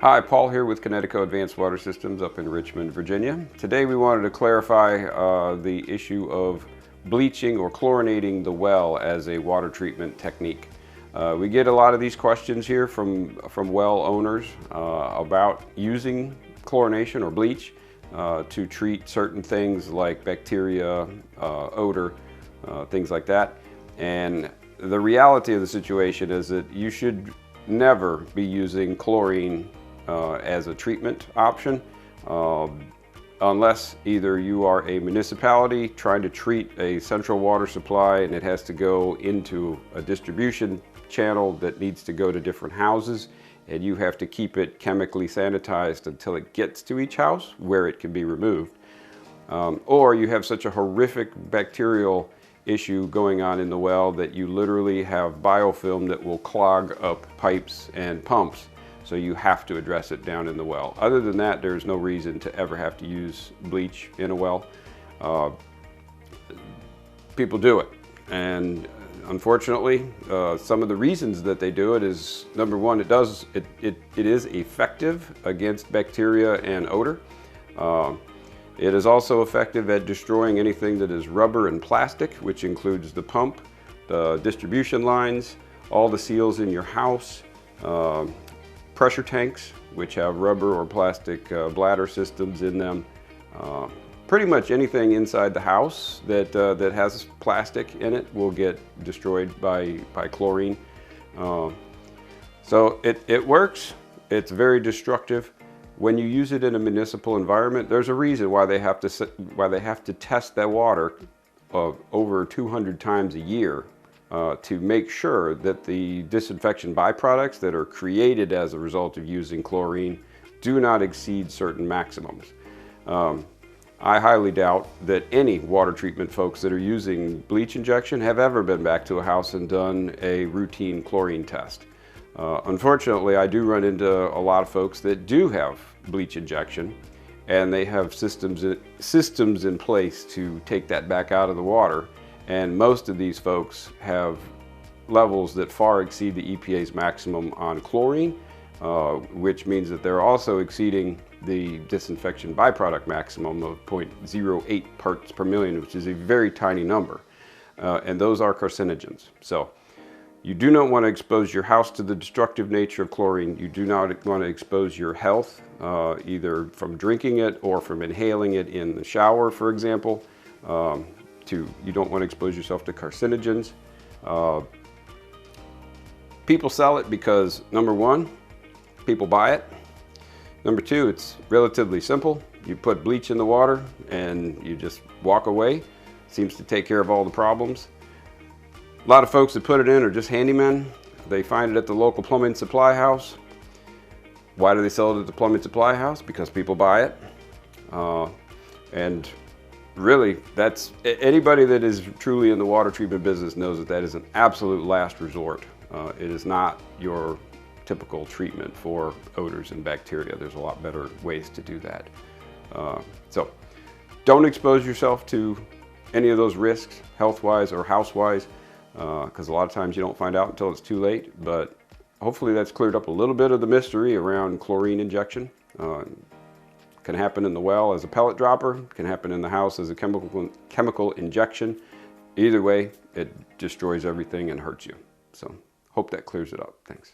Hi, Paul here with Kinetico Advanced Water Systems up in Richmond, Virginia. Today we wanted to clarify the issue of bleaching or chlorinating the well as a water treatment technique. We get a lot of these questions here from well owners about using chlorination or bleach to treat certain things like bacteria, odor, things like that. And the reality of the situation is that you should never be using chlorine as a treatment option unless either you are a municipality trying to treat a central water supply and it has to go into a distribution channel that needs to go to different houses, and you have to keep it chemically sanitized until it gets to each house where it can be removed. Or you have such a horrific bacterial issue going on in the well that you literally have biofilm that will clog up pipes and pumps, so you have to address it down in the well. Other than that, there's no reason to ever have to use bleach in a well. People do it, and unfortunately, some of the reasons that they do it is, number one, it is effective against bacteria and odor. It is also effective at destroying anything that is rubber and plastic, which includes the pump, the distribution lines, all the seals in your house, pressure tanks, which have rubber or plastic bladder systems in them. Pretty much anything inside the house that has plastic in it will get destroyed by chlorine. So it works. It's very destructive. When you use it in a municipal environment, there's a reason why they have to test that water over 200 times a year to make sure that the disinfection byproducts that are created as a result of using chlorine do not exceed certain maximums. I highly doubt that any water treatment folks that are using bleach injection have ever been back to a house and done a routine chlorine test. Unfortunately, I do run into a lot of folks that do have bleach injection, and they have systems in place to take that back out of the water. And most of these folks have levels that far exceed the EPA's maximum on chlorine, which means that they're also exceeding the disinfection byproduct maximum of 0.08 parts per million, which is a very tiny number. And those are carcinogens. So you do not want to expose your house to the destructive nature of chlorine. You do not want to expose your health, either from drinking it or from inhaling it in the shower, for example. You don't want to expose yourself to carcinogens. People sell it because, number one, people buy it. Number two, it's relatively simple. You put bleach in the water and you just walk away. Seems to take care of all the problems. A lot of folks that put it in are just handymen. They find it at the local plumbing supply house. Why do they sell it at the plumbing supply house? Because people buy it. And really, that's anybody that is truly in the water treatment business knows that that is an absolute last resort. It is not your typical treatment for odors and bacteria. There's a lot better ways to do that. So don't expose yourself to any of those risks, health-wise or house-wise, because a lot of times you don't find out until it's too late. But hopefully that's cleared up a little bit of the mystery around chlorine injection. Can happen in the well as a pellet dropper, can happen in the house as a chemical injection. Either way, it destroys everything and hurts you. So hope that clears it up. Thanks.